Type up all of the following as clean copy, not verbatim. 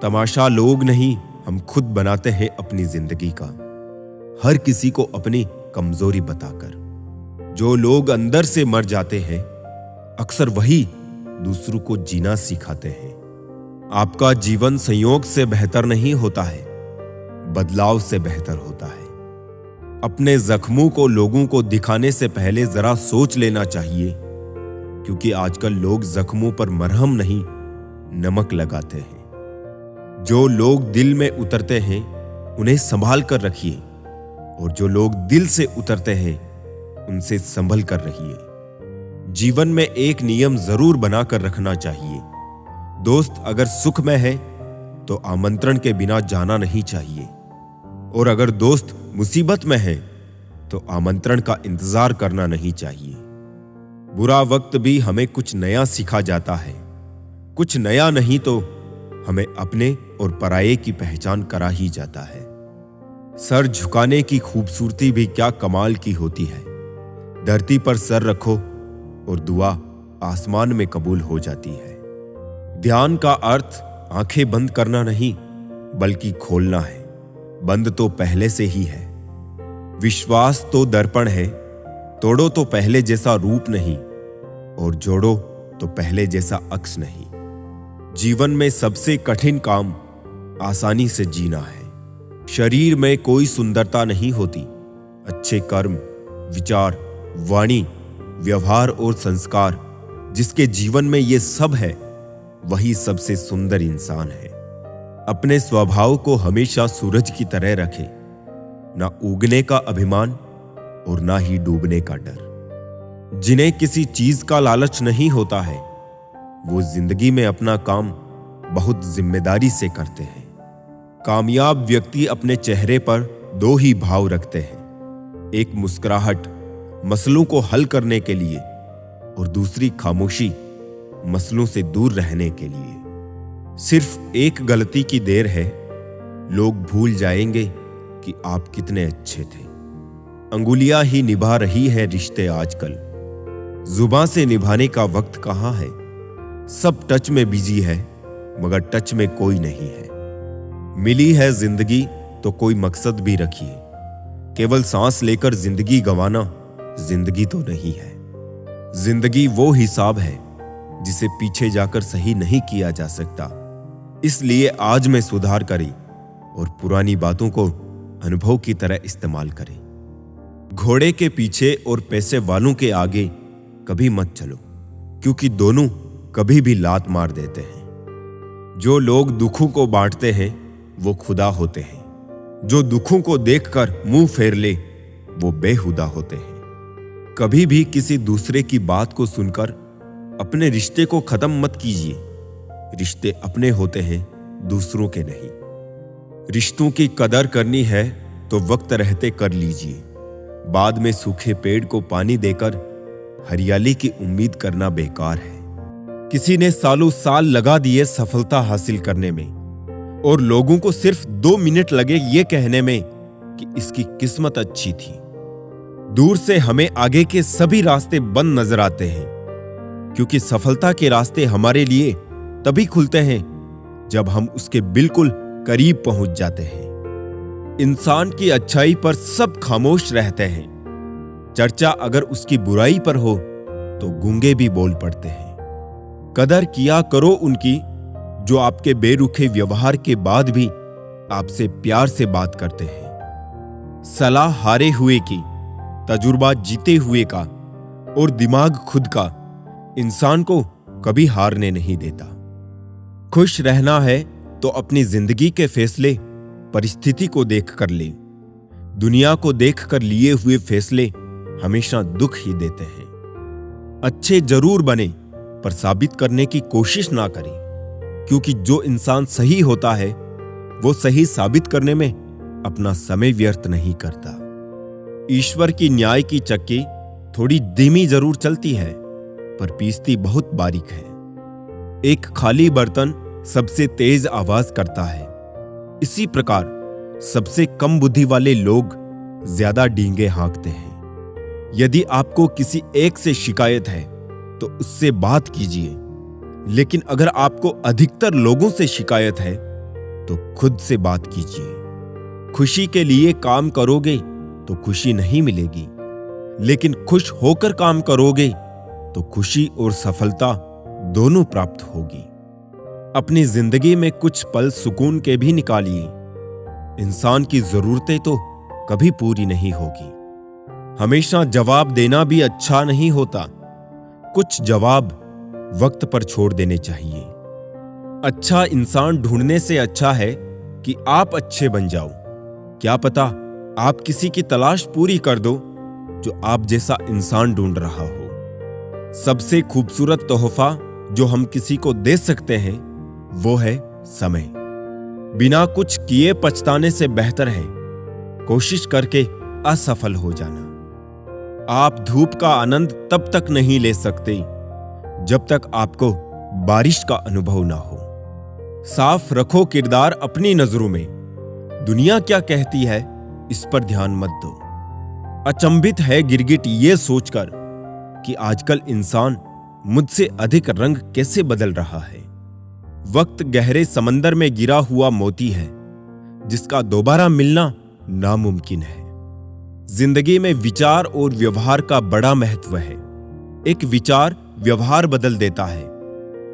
तमाशा लोग नहीं, हम खुद बनाते हैं अपनी जिंदगी का, हर किसी को अपनी कमजोरी बताकर। जो लोग अंदर से मर जाते हैं, अक्सर वही दूसरों को जीना सिखाते हैं। आपका जीवन संयोग से बेहतर नहीं होता है, बदलाव से बेहतर होता है। अपने जख्मों को लोगों को दिखाने से पहले जरा सोच लेना चाहिए, क्योंकि आजकल लोग जख्मों पर मरहम नहीं, नमक लगाते हैं। जो लोग दिल में उतरते हैं, उन्हें संभाल कर रखिए, और जो लोग दिल से उतरते हैं, उनसे संभल कर रहिए। जीवन में एक नियम जरूर बनाकर रखना चाहिए। दोस्त अगर सुख में है तो आमंत्रण के बिना जाना नहीं चाहिए, और अगर दोस्त मुसीबत में है तो आमंत्रण का इंतजार करना नहीं चाहिए। बुरा वक्त भी हमें कुछ नया सिखा जाता है। कुछ नया नहीं तो हमें अपने और पराये की पहचान करा ही जाता है। सर झुकाने की खूबसूरती भी क्या कमाल की होती है। धरती पर सर रखो और दुआ आसमान में कबूल हो जाती है। ध्यान का अर्थ आंखें बंद करना नहीं, बल्कि खोलना है। बंद तो पहले से ही है। विश्वास तो दर्पण है, तोड़ो तो पहले जैसा रूप नहीं, और जोड़ो तो पहले जैसा अक्स नहीं। जीवन में सबसे कठिन काम आसानी से जीना है। शरीर में कोई सुंदरता नहीं होती। अच्छे कर्म, विचार, वाणी, व्यवहार और संस्कार जिसके जीवन में ये सब है, वही सबसे सुंदर इंसान है। अपने स्वभाव को हमेशा सूरज की तरह रखें, ना उगने का अभिमान और ना ही डूबने का डर। जिन्हें किसी चीज का लालच नहीं होता है, वो जिंदगी में अपना काम बहुत जिम्मेदारी से करते हैं। कामयाब व्यक्ति अपने चेहरे पर दो ही भाव रखते हैं, एक मुस्कुराहट मसलों को हल करने के लिए, और दूसरी खामोशी मसलों से दूर रहने के लिए। सिर्फ एक गलती की देर है, लोग भूल जाएंगे कि आप कितने अच्छे थे। अंगुलियां ही निभा रही है रिश्ते आजकल, जुबां से निभाने का वक्त कहां है। सब टच में बिजी है, मगर टच में कोई नहीं है। मिली है जिंदगी तो कोई मकसद भी रखिए। केवल सांस लेकर जिंदगी गंवाना जिंदगी तो नहीं है। जिंदगी वो हिसाब है जिसे पीछे जाकर सही नहीं किया जा सकता। इसलिए आज में सुधार करें और पुरानी बातों को अनुभव की तरह इस्तेमाल करें। घोड़े के पीछे और पैसे वालों के आगे कभी मत चलो, क्योंकि दोनों कभी भी लात मार देते हैं। जो लोग दुखों को बांटते हैं, वो खुदा होते हैं। जो दुखों को देखकर मुंह फेर ले, वो बेहुदा होते हैं। कभी भी किसी दूसरे की बात को सुनकर अपने रिश्ते को खत्म मत कीजिए। रिश्ते अपने होते हैं, दूसरों के नहीं। रिश्तों की कदर करनी है तो वक्त रहते कर लीजिए। बाद में सूखे पेड़ को पानी देकर हरियाली की उम्मीद करना बेकार है। किसी ने सालों साल लगा दिए सफलता हासिल करने में, और लोगों को सिर्फ 2 मिनट लगे ये कहने में कि इसकी किस्मत अच्छी थी। दूर से हमें आगे के सभी रास्ते बंद नजर आते हैं, क्योंकि सफलता के रास्ते हमारे लिए तभी खुलते हैं जब हम उसके बिल्कुल करीब पहुंच जाते हैं। इंसान की अच्छाई पर सब खामोश रहते हैं। चर्चा अगर उसकी बुराई पर हो तो गूंगे भी बोल पड़ते हैं। कदर किया करो उनकी जो आपके बेरुखे व्यवहार के बाद भी आपसे प्यार से बात करते हैं। सलाह हारे हुए की, तजुर्बा जीते हुए का, और दिमाग खुद का इंसान को कभी हारने नहीं देता। खुश रहना है तो अपनी जिंदगी के फैसले परिस्थिति को देख कर ले। दुनिया को देख कर लिए हुए फैसले हमेशा दुख ही देते हैं। अच्छे जरूर बने, पर साबित करने की कोशिश ना करें, क्योंकि जो इंसान सही होता है वो सही साबित करने में अपना समय व्यर्थ नहीं करता। ईश्वर की न्याय की चक्की थोड़ी धीमी जरूर चलती है, पर पीसती बहुत बारीक है। एक खाली बर्तन सबसे तेज आवाज करता है। इसी प्रकार सबसे कम बुद्धि वाले लोग ज्यादा डींगे हाँकते हैं। यदि आपको किसी एक से शिकायत है तो उससे बात कीजिए, लेकिन अगर आपको अधिकतर लोगों से शिकायत है तो खुद से बात कीजिए। खुशी के लिए काम करोगे तो खुशी नहीं मिलेगी, लेकिन खुश होकर काम करोगे तो खुशी और सफलता दोनों प्राप्त होगी। अपनी जिंदगी में कुछ पल सुकून के भी निकालिए। इंसान की जरूरतें तो कभी पूरी नहीं होगी। हमेशा जवाब देना भी अच्छा नहीं होता। कुछ जवाब वक्त पर छोड़ देने चाहिए। अच्छा इंसान ढूंढने से अच्छा है कि आप अच्छे बन जाओ। क्या पता आप किसी की तलाश पूरी कर दो जो आप जैसा इंसान ढूंढ रहा हो। सबसे खूबसूरत तोहफा जो हम किसी को दे सकते हैं वो है समय। बिना कुछ किए पछताने से बेहतर है कोशिश करके असफल हो जाना। आप धूप का आनंद तब तक नहीं ले सकते जब तक आपको बारिश का अनुभव ना हो। साफ रखो किरदार अपनी नजरों में। दुनिया क्या कहती है इस पर ध्यान मत दो। अचंभित है गिरगिट ये सोचकर कि आजकल इंसान मुझसे अधिक रंग कैसे बदल रहा है। वक्त गहरे समंदर में गिरा हुआ मोती है जिसका दोबारा मिलना नामुमकिन है। जिंदगी में विचार और व्यवहार का बड़ा महत्व है। एक विचार व्यवहार बदल देता है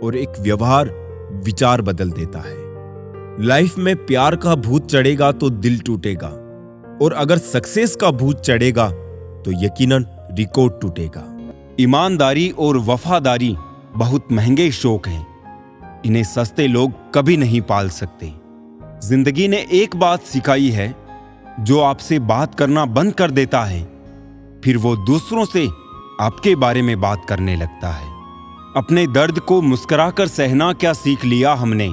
और एक व्यवहार विचार बदल देता है। लाइफ में प्यार का भूत चढ़ेगा तो दिल टूटेगा, और अगर सक्सेस का भूत चढ़ेगा तो यकीनन रिकॉर्ड टूटेगा। ईमानदारी और वफादारी बहुत महंगे शौक हैं। इन्हें सस्ते लोग कभी नहीं पाल सकते। जिंदगी ने एक बात सिखाई है, जो आपसे बात करना बंद कर देता है फिर वो दूसरों से आपके बारे में बात करने लगता है। अपने दर्द को मुस्कुराकर सहना क्या सीख लिया हमने।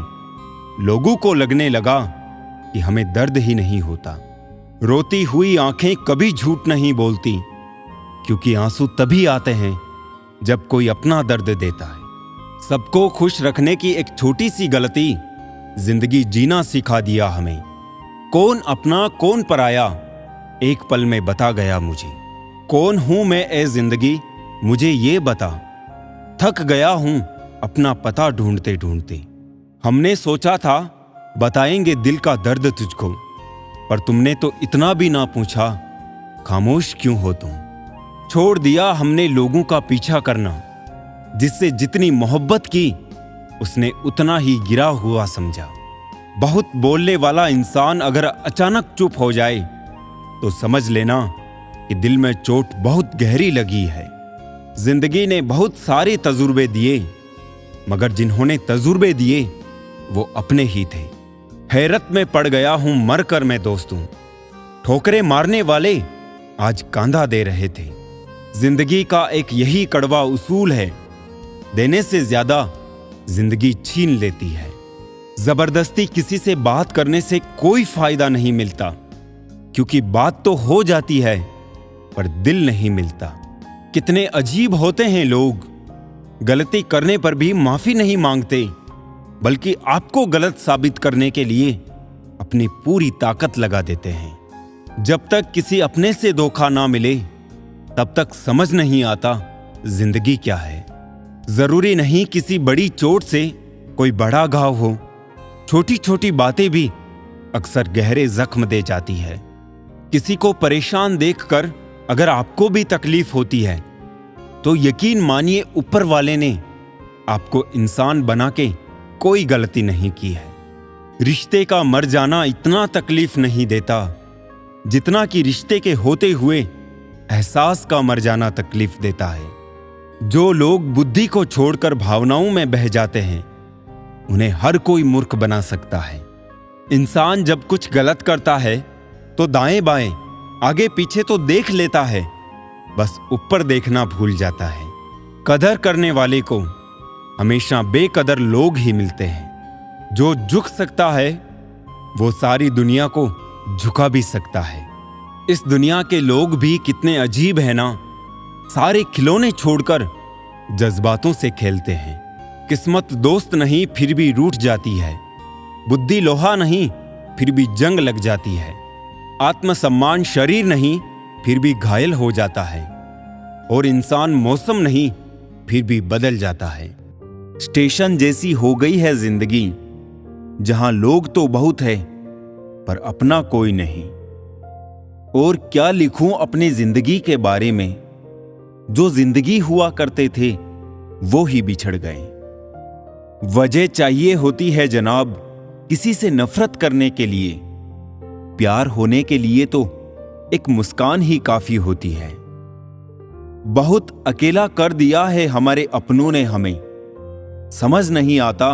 लोगों को लगने लगा कि हमें दर्द ही नहीं होता। रोती हुई आंखें कभी झूठ नहीं बोलती, क्योंकि आंसू तभी आते हैं जब कोई अपना दर्द देता है। सबको खुश रखने की एक छोटी सी गलती जिंदगी जीना सिखा दिया हमें। कौन अपना कौन पराया एक पल में बता गया मुझे। कौन हूं मैं ए जिंदगी मुझे ये बता। थक गया हूं अपना पता ढूंढते ढूंढते। हमने सोचा था बताएंगे दिल का दर्द तुझको, पर तुमने तो इतना भी ना पूछा खामोश क्यों हो तुम। छोड़ दिया हमने लोगों का पीछा करना, जिससे जितनी मोहब्बत की उसने उतना ही गिरा हुआ समझा। बहुत बोलने वाला इंसान अगर अचानक चुप हो जाए तो समझ लेना कि दिल में चोट बहुत गहरी लगी है। जिंदगी ने बहुत सारे तजुर्बे दिए, मगर जिन्होंने तजुर्बे दिए वो अपने ही थे। हैरत में पड़ गया हूं मर कर मैं दोस्तों। ठोकरे मारने वाले आज कांधा दे रहे थे। जिंदगी का एक यही कड़वा उसूल है, देने से ज्यादा जिंदगी छीन लेती है। जबरदस्ती किसी से बात करने से कोई फायदा नहीं मिलता, क्योंकि बात तो हो जाती है पर दिल नहीं मिलता। कितने अजीब होते हैं लोग, गलती करने पर भी माफी नहीं मांगते, बल्कि आपको गलत साबित करने के लिए अपनी पूरी ताकत लगा देते हैं। जब तक किसी अपने से धोखा ना मिले तब तक समझ नहीं आता जिंदगी क्या है। जरूरी नहीं किसी बड़ी चोट से कोई बड़ा घाव हो, छोटी छोटी बातें भी अक्सर गहरे जख्म दे जाती है। किसी को परेशान देखकर अगर आपको भी तकलीफ होती है तो यकीन मानिए ऊपर वाले ने आपको इंसान बना के कोई गलती नहीं की है। रिश्ते का मर जाना इतना तकलीफ नहीं देता जितना कि रिश्ते के होते हुए एहसास का मर जाना तकलीफ देता है। जो लोग बुद्धि को छोड़कर भावनाओं में बह जाते हैं उन्हें हर कोई मूर्ख बना सकता है। इंसान जब कुछ गलत करता है तो दाएं बाएं आगे पीछे तो देख लेता है, बस ऊपर देखना भूल जाता है। कदर करने वाले को हमेशा बेकदर लोग ही मिलते हैं। जो झुक सकता है वो सारी दुनिया को झुका भी सकता है। इस दुनिया के लोग भी कितने अजीब हैं ना, सारे खिलौने छोड़कर जज्बातों से खेलते हैं। किस्मत दोस्त नहीं फिर भी रूठ जाती है, बुद्धि लोहा नहीं फिर भी जंग लग जाती है, आत्मसम्मान शरीर नहीं फिर भी घायल हो जाता है, और इंसान मौसम नहीं फिर भी बदल जाता है। स्टेशन जैसी हो गई है जिंदगी, जहां लोग तो बहुत है पर अपना कोई नहीं। और क्या लिखूं अपनी जिंदगी के बारे में, जो जिंदगी हुआ करते थे वो ही बिछड़ गए। वजह चाहिए होती है जनाब किसी से नफरत करने के लिए, प्यार होने के लिए तो एक मुस्कान ही काफी होती है। बहुत अकेला कर दिया है हमारे अपनों ने हमें, समझ नहीं आता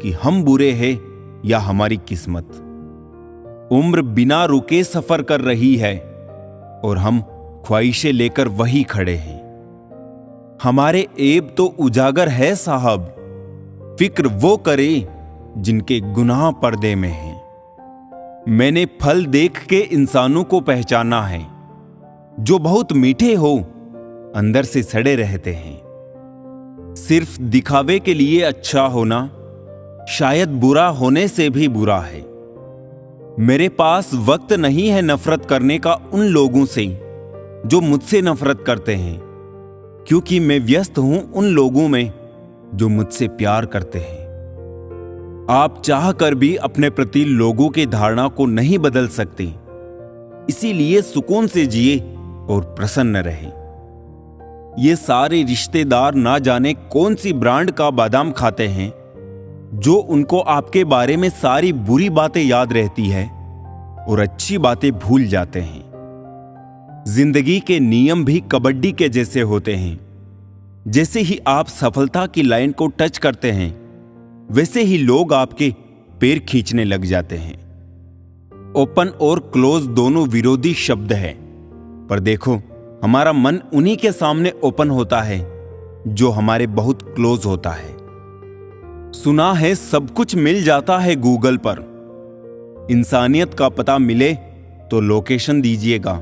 कि हम बुरे हैं या हमारी किस्मत। उम्र बिना रुके सफर कर रही है और हम ख्वाहिशें लेकर वही खड़े हैं। हमारे ऐब तो उजागर है साहब, फिक्र वो करे जिनके गुनाह पर्दे में हैं। मैंने फल देख के इंसानों को पहचाना है, जो बहुत मीठे हो अंदर से सड़े रहते हैं। सिर्फ दिखावे के लिए अच्छा होना शायद बुरा होने से भी बुरा है। मेरे पास वक्त नहीं है नफरत करने का उन लोगों से जो मुझसे नफरत करते हैं, क्योंकि मैं व्यस्त हूं उन लोगों में जो मुझसे प्यार करते हैं। आप चाह कर भी अपने प्रति लोगों की धारणा को नहीं बदल सकते, इसीलिए सुकून से जिए और प्रसन्न रहे। ये सारे रिश्तेदार ना जाने कौन सी ब्रांड का बादाम खाते हैं, जो उनको आपके बारे में सारी बुरी बातें याद रहती है और अच्छी बातें भूल जाते हैं। जिंदगी के नियम भी कबड्डी के जैसे होते हैं। जैसे ही आप सफलता की लाइन को टच करते हैं, वैसे ही लोग आपके पैर खींचने लग जाते हैं। ओपन और क्लोज दोनों विरोधी शब्द हैं, पर देखो हमारा मन उन्हीं के सामने ओपन होता है जो हमारे बहुत क्लोज होता है। सुना है सब कुछ मिल जाता है गूगल पर, इंसानियत का पता मिले तो लोकेशन दीजिएगा,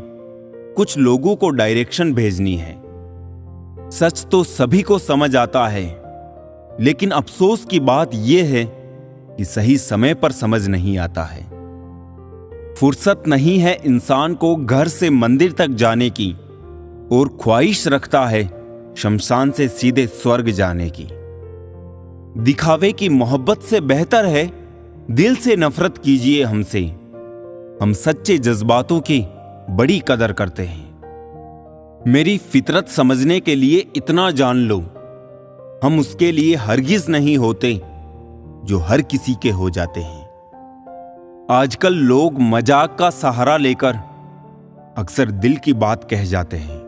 कुछ लोगों को डायरेक्शन भेजनी है। सच तो सभी को समझ आता है, लेकिन अफसोस की बात यह है कि सही समय पर समझ नहीं आता है। फुर्सत नहीं है इंसान को घर से मंदिर तक जाने की, और ख्वाहिश रखता है शमशान से सीधे स्वर्ग जाने की। दिखावे की मोहब्बत से बेहतर है दिल से नफरत कीजिए हमसे। हम सच्चे जज्बातों की बड़ी कदर करते हैं। मेरी फितरत समझने के लिए इतना जान लो, हम उसके लिए हरगिज नहीं होते जो हर किसी के हो जाते हैं। आजकल लोग मजाक का सहारा लेकर अक्सर दिल की बात कह जाते हैं।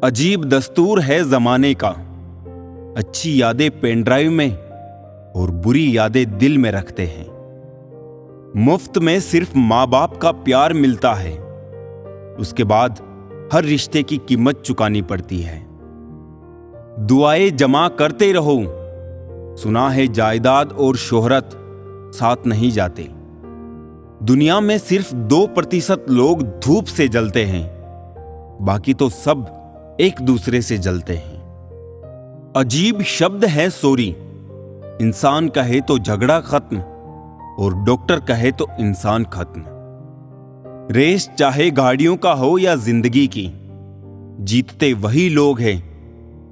अजीब दस्तूर है जमाने का, अच्छी यादें पेन ड्राइव में और बुरी यादें दिल में रखते हैं। मुफ्त में सिर्फ माँ बाप का प्यार मिलता है, उसके बाद हर रिश्ते की कीमत चुकानी पड़ती है। दुआएं जमा करते रहो, सुना है जायदाद और शोहरत साथ नहीं जाते। दुनिया में सिर्फ 2% लोग धूप से जलते हैं, बाकी तो सब एक दूसरे से जलते हैं। अजीब शब्द है सॉरी, इंसान कहे तो झगड़ा खत्म और डॉक्टर कहे तो इंसान खत्म। रेस चाहे गाड़ियों का हो या जिंदगी की, जीतते वही लोग हैं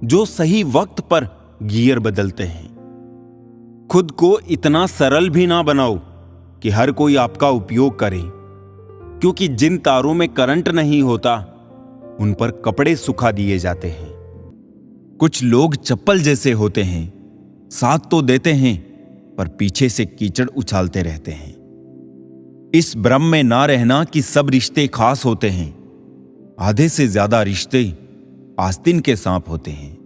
जो सही वक्त पर गियर बदलते हैं। खुद को इतना सरल भी ना बनाओ कि हर कोई आपका उपयोग करे, क्योंकि जिन तारों में करंट नहीं होता उन पर कपड़े सुखा दिए जाते हैं। कुछ लोग चप्पल जैसे होते हैं, साथ तो देते हैं पर पीछे से कीचड़ उछालते रहते हैं। इस भ्रम में ना रहना कि सब रिश्ते खास होते हैं। आधे से ज्यादा रिश्ते आस्तीन के सांप होते हैं।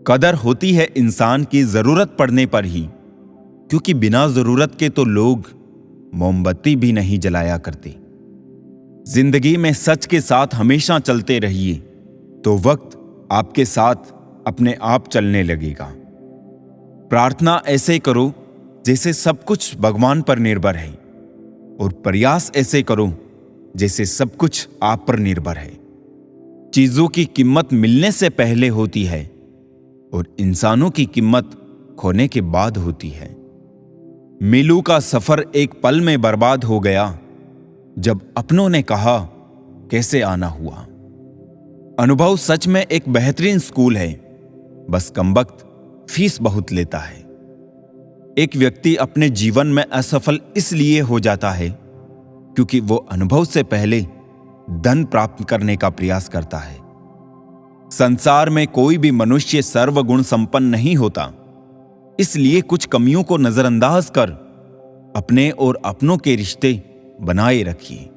कदर होती है इंसान की जरूरत पड़ने पर ही, क्योंकि बिना जरूरत के तो लोग मोमबत्ती भी नहीं जलाया करते। जिंदगी में सच के साथ हमेशा चलते रहिए तो वक्त आपके साथ अपने आप चलने लगेगा। प्रार्थना ऐसे करो जैसे सब कुछ भगवान पर निर्भर है, और प्रयास ऐसे करो जैसे सब कुछ आप पर निर्भर है। चीजों की कीमत मिलने से पहले होती है और इंसानों की कीमत खोने के बाद होती है। मीलू का सफर एक पल में बर्बाद हो गया जब अपनों ने कहा कैसे आना हुआ। अनुभव सच में एक बेहतरीन स्कूल है, बस कमबख्त फीस बहुत लेता है। एक व्यक्ति अपने जीवन में असफल इसलिए हो जाता है क्योंकि वो अनुभव से पहले धन प्राप्त करने का प्रयास करता है। संसार में कोई भी मनुष्य सर्वगुण संपन्न नहीं होता, इसलिए कुछ कमियों को नजरअंदाज कर अपने और अपनों के रिश्ते बनाए रखिए।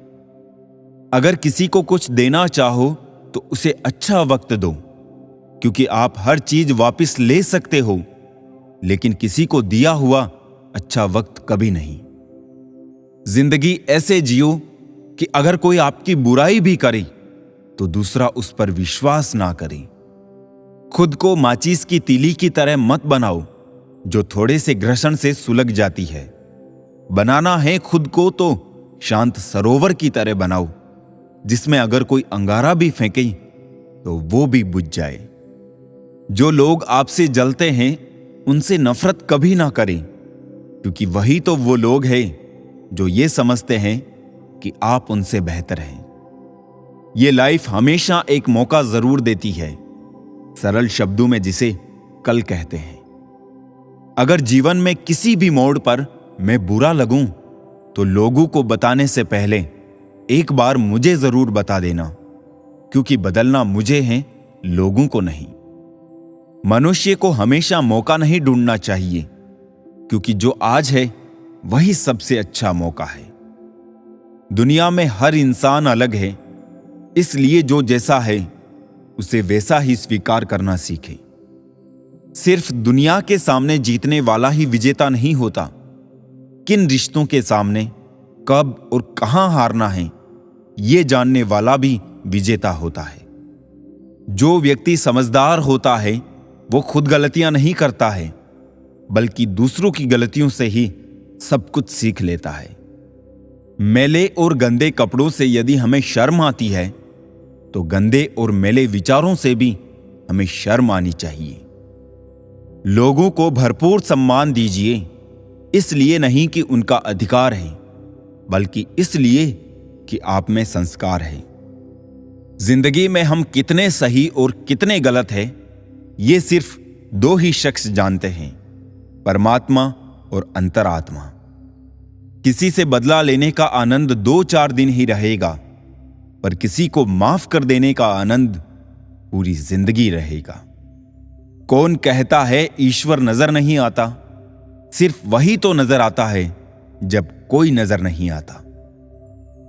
अगर किसी को कुछ देना चाहो तो उसे अच्छा वक्त दो, क्योंकि आप हर चीज वापस ले सकते हो, लेकिन किसी को दिया हुआ अच्छा वक्त कभी नहीं। जिंदगी ऐसे जियो कि अगर कोई आपकी बुराई भी करे तो दूसरा उस पर विश्वास ना करे। खुद को माचिस की तीली की तरह मत बनाओ जो थोड़े से घर्षण से सुलग जाती है। बनाना है खुद को तो शांत सरोवर की तरह बनाओ, जिसमें अगर कोई अंगारा भी फेंके तो वो भी बुझ जाए। जो लोग आपसे जलते हैं उनसे नफरत कभी ना करें, क्योंकि वही तो वो लोग हैं जो ये समझते हैं कि आप उनसे बेहतर हैं। ये लाइफ हमेशा एक मौका जरूर देती है, सरल शब्दों में जिसे कल कहते हैं। अगर जीवन में किसी भी मोड़ पर मैं बुरा लगूं तो लोगों को बताने से पहले एक बार मुझे जरूर बता देना, क्योंकि बदलना मुझे है, लोगों को नहीं। मनुष्य को हमेशा मौका नहीं ढूंढना चाहिए, क्योंकि जो आज है वही सबसे अच्छा मौका है। दुनिया में हर इंसान अलग है, इसलिए जो जैसा है उसे वैसा ही स्वीकार करना सीखे। सिर्फ दुनिया के सामने जीतने वाला ही विजेता नहीं होता, किन रिश्तों के सामने कब और कहां हारना है ये जानने वाला भी विजेता होता है। जो व्यक्ति समझदार होता है वो खुद गलतियां नहीं करता है, बल्कि दूसरों की गलतियों से ही सब कुछ सीख लेता है। मैले और गंदे कपड़ों से यदि हमें शर्म आती है तो गंदे और मैले विचारों से भी हमें शर्म आनी चाहिए। लोगों को भरपूर सम्मान दीजिए, इसलिए नहीं कि उनका अधिकार है, बल्कि इसलिए कि आप में संस्कार है। जिंदगी में हम कितने सही और कितने गलत हैं, ये सिर्फ दो ही शख्स जानते हैं, परमात्मा और अंतरात्मा। किसी से बदला लेने का आनंद 2-4 दिन ही रहेगा, पर किसी को माफ कर देने का आनंद पूरी जिंदगी रहेगा। कौन कहता है ईश्वर नजर नहीं आता? सिर्फ वही तो नजर आता है जब कोई नजर नहीं आता।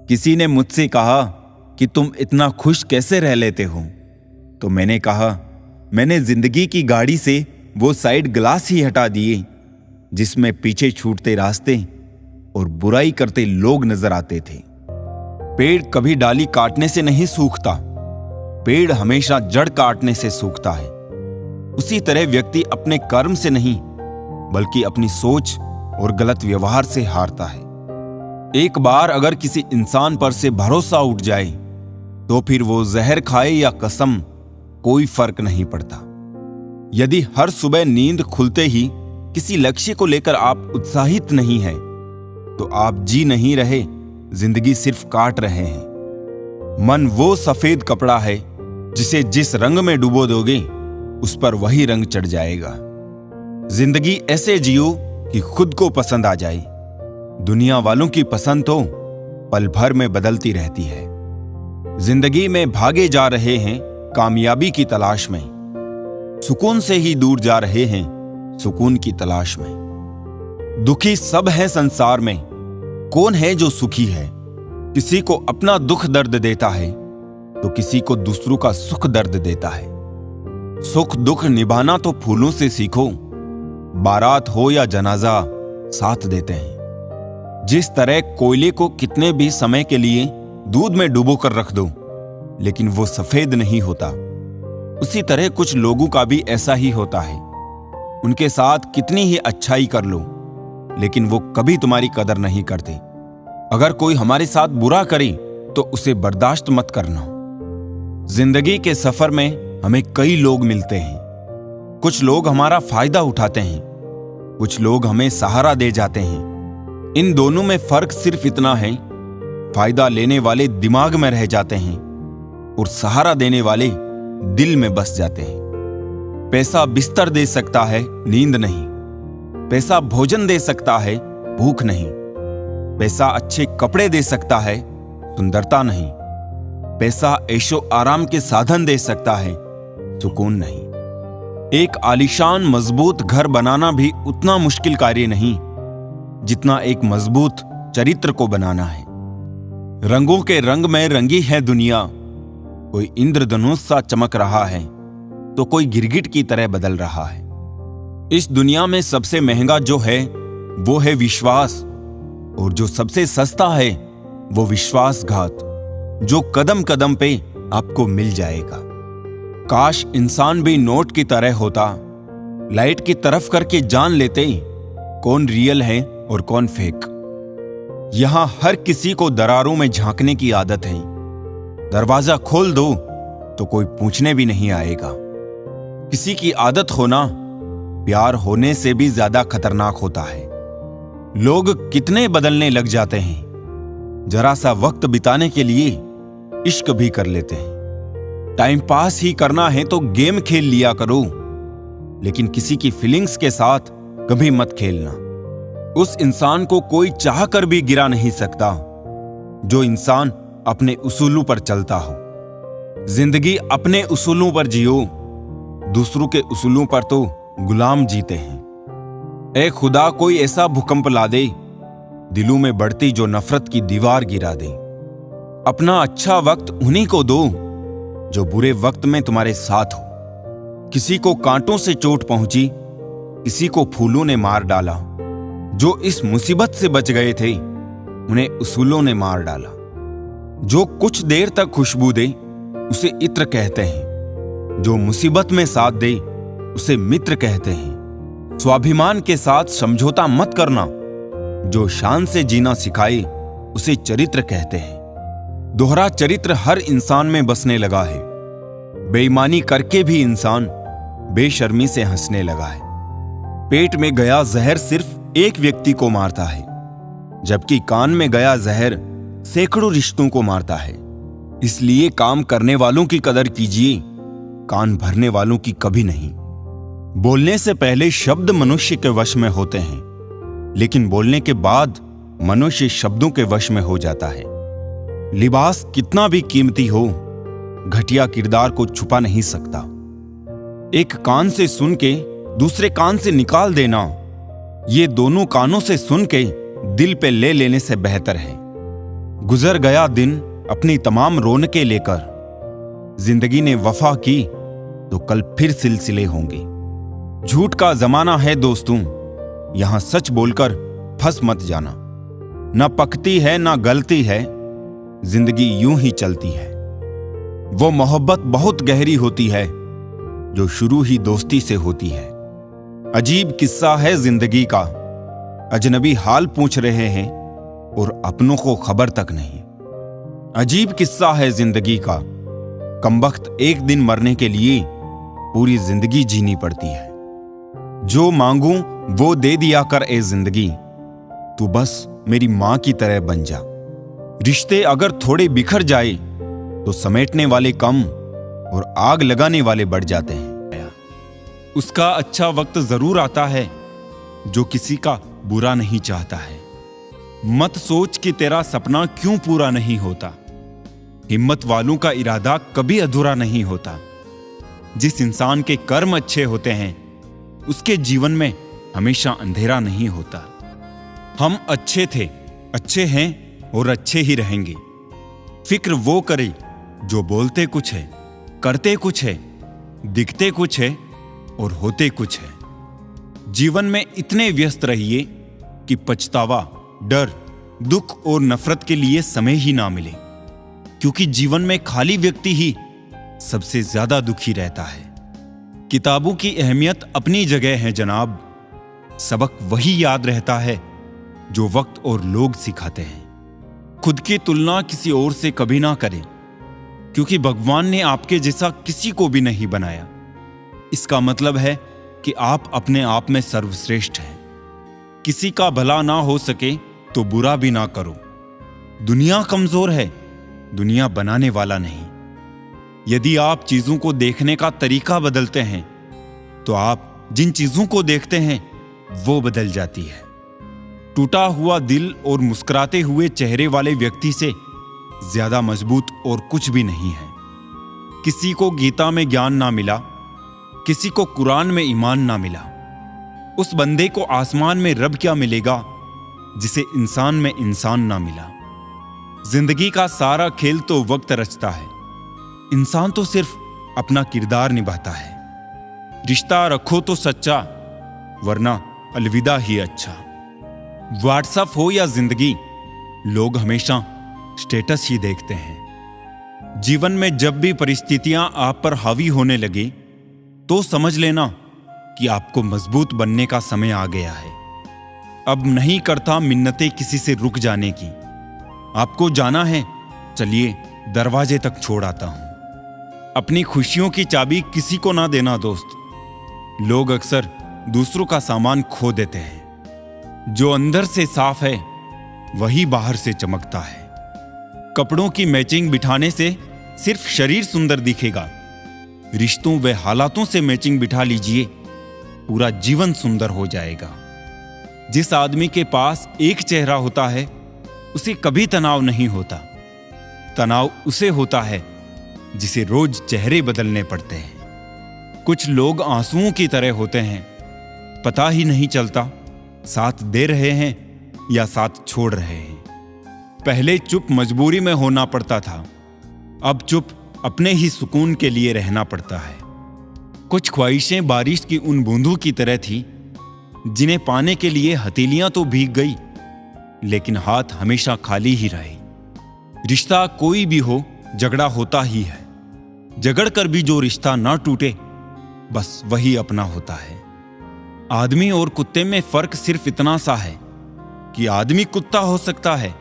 किसी ने मुझसे कहा कि तुम इतना खुश कैसे रह लेते हो, तो मैंने कहा मैंने जिंदगी की गाड़ी से वो साइड ग्लास ही हटा दिए जिसमें पीछे छूटते रास्ते और बुराई करते लोग नजर आते थे। पेड़ कभी डाली काटने से नहीं सूखता, पेड़ हमेशा जड़ काटने से सूखता है। उसी तरह व्यक्ति अपने कर्म से नहीं बल्कि अपनी सोच और गलत व्यवहार से हारता है। एक बार अगर किसी इंसान पर से भरोसा उठ जाए तो फिर वो जहर खाए या कसम कोई फर्क नहीं पड़ता। यदि हर सुबह नींद खुलते ही किसी लक्ष्य को लेकर आप उत्साहित नहीं हैं, तो आप जी नहीं रहे, जिंदगी सिर्फ काट रहे हैं। मन वो सफेद कपड़ा है जिसे जिस रंग में डुबो दोगे उस पर वही रंग चढ़ जाएगा। जिंदगी ऐसे जियो कि खुद को पसंद आ जाए। दुनिया वालों की पसंद तो पल भर में बदलती रहती है। जिंदगी में भागे जा रहे हैं कामयाबी की तलाश में, सुकून से ही दूर जा रहे हैं सुकून की तलाश में। दुखी सब है संसार में, कौन है जो सुखी है? किसी को अपना दुख दर्द देता है तो किसी को दूसरों का सुख दर्द देता है। सुख दुख निभाना तो फूलों से सीखो, बारात हो या जनाजा साथ देते हैं। जिस तरह कोयले को कितने भी समय के लिए दूध में डुबो कर रख दो लेकिन वो सफेद नहीं होता, उसी तरह कुछ लोगों का भी ऐसा ही होता है। उनके साथ कितनी ही अच्छाई कर लो लेकिन वो कभी तुम्हारी कदर नहीं करते। अगर कोई हमारे साथ बुरा करे तो उसे बर्दाश्त मत करना। जिंदगी के सफर में हमें कई लोग मिलते हैं। कुछ लोग हमारा फायदा उठाते हैं, कुछ लोग हमें सहारा दे जाते हैं। इन दोनों में फर्क सिर्फ इतना है, फायदा लेने वाले दिमाग में रह जाते हैं और सहारा देने वाले दिल में बस जाते हैं। पैसा बिस्तर दे सकता है, नींद नहीं। पैसा भोजन दे सकता है, भूख नहीं। पैसा अच्छे कपड़े दे सकता है, सुंदरता नहीं। पैसा ऐशो आराम के साधन दे सकता है, सुकून नहीं। एक आलीशान मजबूत घर बनाना भी उतना मुश्किल कार्य नहीं जितना एक मजबूत चरित्र को बनाना है। रंगों के रंग में रंगी है दुनिया, कोई इंद्रधनुष सा चमक रहा है तो कोई गिरगिट की तरह बदल रहा है। इस दुनिया में सबसे महंगा जो है वो है विश्वास, और जो सबसे सस्ता है वो विश्वासघात, जो कदम कदम पे आपको मिल जाएगा। काश इंसान भी नोट की तरह होता, लाइट की तरफ करके जान लेते कौन रियल है और कौन फेक। यहां हर किसी को दरारों में झांकने की आदत है। दरवाजा खोल दो तो कोई पूछने भी नहीं आएगा। किसी की आदत होना प्यार होने से भी ज्यादा खतरनाक होता है। लोग कितने बदलने लग जाते हैं, जरा सा वक्त बिताने के लिए इश्क भी कर लेते हैं। टाइम पास ही करना है तो गेम खेल लिया करो, लेकिन किसी की फीलिंग्स के साथ कभी मत खेलना। उस इंसान को कोई चाह कर भी गिरा नहीं सकता जो इंसान अपने उसूलों पर चलता हो। जिंदगी अपने उसूलों पर जियो, दूसरों के उसूलों पर तो गुलाम जीते हैं। ए खुदा, कोई ऐसा भूकंप ला दे दिलों में बढ़ती जो नफरत की दीवार गिरा दे। अपना अच्छा वक्त उन्हीं को दो जो बुरे वक्त में तुम्हारे साथ हो। किसी को कांटों से चोट पहुंची, किसी को फूलों ने मार डाला। जो इस मुसीबत से बच गए थे उन्हें उसूलों ने मार डाला। जो कुछ देर तक खुशबू दे उसे इत्र कहते हैं, जो मुसीबत में साथ दे उसे मित्र कहते हैं। स्वाभिमान के साथ समझौता मत करना, जो शान से जीना सिखाए उसे चरित्र कहते हैं। दोहरा चरित्र हर इंसान में बसने लगा है। बेईमानी करके भी इंसान बेशर्मी से हंसने लगा है। पेट में गया जहर सिर्फ एक व्यक्ति को मारता है, जबकि कान में गया जहर सैकड़ों रिश्तों को मारता है। इसलिए काम करने वालों की कदर कीजिए, कान भरने वालों की कभी नहीं। बोलने से पहले शब्द मनुष्य के वश में होते हैं, लेकिन बोलने के बाद मनुष्य शब्दों के वश में हो जाता है। लिबास कितना भी कीमती हो, घटिया किरदार को छुपा नहीं सकता। एक कान से सुन के दूसरे कान से निकाल देना, ये दोनों कानों से सुन के दिल पे ले लेने से बेहतर है। गुजर गया दिन अपनी तमाम रौनकें लेकर, जिंदगी ने वफा की तो कल फिर सिलसिले होंगे। झूठ का जमाना है दोस्तों, यहां सच बोलकर फंस मत जाना। न पकती है न गलती है, जिंदगी यूं ही चलती है। वो मोहब्बत बहुत गहरी होती है जो शुरू ही दोस्ती से होती है। अजीब किस्सा है जिंदगी का, अजनबी हाल पूछ रहे हैं और अपनों को खबर तक नहीं। अजीब किस्सा है जिंदगी का, कमबख्त एक दिन मरने के लिए पूरी जिंदगी जीनी पड़ती है। जो मांगूं वो दे दिया कर ए जिंदगी, तू बस मेरी मां की तरह बन जा। रिश्ते अगर थोड़े बिखर जाए तो समेटने वाले कम और आग लगाने वाले बढ़ जाते हैं। उसका अच्छा वक्त जरूर आता है जो किसी का बुरा नहीं चाहता है। मत सोच कि तेरा सपना क्यों पूरा नहीं होता। हिम्मत वालों का इरादा कभी अधूरा नहीं होता। जिस इंसान के कर्म अच्छे होते हैं उसके जीवन में हमेशा अंधेरा नहीं होता। हम अच्छे थे, अच्छे हैं और अच्छे ही रहेंगे। फिक्र वो करे जो बोलते कुछ है, करते कुछ है, दिखते कुछ है और होते कुछ है। जीवन में इतने व्यस्त रहिए कि पछतावा, डर, दुख और नफरत के लिए समय ही ना मिले, क्योंकि जीवन में खाली व्यक्ति ही सबसे ज्यादा दुखी रहता है। किताबों की अहमियत अपनी जगह है जनाब, सबक वही याद रहता है जो वक्त और लोग सिखाते हैं। खुद की तुलना किसी और से कभी ना करें, क्योंकि भगवान ने आपके जैसा किसी को भी नहीं बनाया। इसका मतलब है कि आप अपने आप में सर्वश्रेष्ठ हैं। किसी का भला ना हो सके तो बुरा भी ना करो। दुनिया कमजोर है, दुनिया बनाने वाला नहीं। यदि आप चीजों को देखने का तरीका बदलते हैं तो आप जिन चीजों को देखते हैं वो बदल जाती है। टूटा हुआ दिल और मुस्कुराते हुए चेहरे वाले व्यक्ति से ज्यादा मजबूत और कुछ भी नहीं है। किसी को गीता में ज्ञान ना मिला, किसी को कुरान में ईमान ना मिला, उस बंदे को आसमान में रब क्या मिलेगा जिसे इंसान में इंसान ना मिला। जिंदगी का सारा खेल तो वक्त रचता है, इंसान तो सिर्फ अपना किरदार निभाता है। रिश्ता रखो तो सच्चा, वरना अलविदा ही अच्छा। व्हाट्सएप हो या जिंदगी, लोग हमेशा स्टेटस ही देखते हैं। जीवन में जब भी परिस्थितियां आप पर हावी होने लगे तो समझ लेना कि आपको मजबूत बनने का समय आ गया है। अब नहीं करता मिन्नतें किसी से रुक जाने की। आपको जाना है, चलिए दरवाजे तक छोड़ आता हूं। अपनी खुशियों की चाबी किसी को ना देना दोस्त। लोग अक्सर दूसरों का सामान खो देते हैं। जो अंदर से साफ है वही बाहर से चमकता है। कपड़ों की मैचिंग बिठाने से सिर्फ शरीर सुंदर दिखेगा, रिश्तों व हालातों से मैचिंग बिठा लीजिए, पूरा जीवन सुंदर हो जाएगा। जिस आदमी के पास एक चेहरा होता है उसे कभी तनाव नहीं होता। तनाव उसे होता है जिसे रोज चेहरे बदलने पड़ते हैं। कुछ लोग आंसुओं की तरह होते हैं, पता ही नहीं चलता साथ दे रहे हैं या साथ छोड़ रहे हैं। पहले चुप मजबूरी में होना पड़ता था, अब चुप अपने ही सुकून के लिए रहना पड़ता है। कुछ ख्वाहिशें बारिश की उन बूंदों की तरह थी जिन्हें पाने के लिए हथेलियां तो भीग गई, लेकिन हाथ हमेशा खाली ही रहे। रिश्ता कोई भी हो, झगड़ा होता ही है। झगड़ कर भी जो रिश्ता ना टूटे, बस वही अपना होता है। आदमी और कुत्ते में फर्क सिर्फ इतना सा है कि आदमी कुत्ता हो सकता है,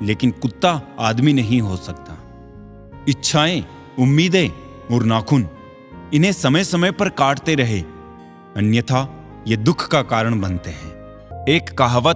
लेकिन कुत्ता आदमी नहीं हो सकता। इच्छाएं, उम्मीदें और नाखून, इन्हें समय समय पर काटते रहे, अन्यथा ये दुख का कारण बनते हैं। एक कहावत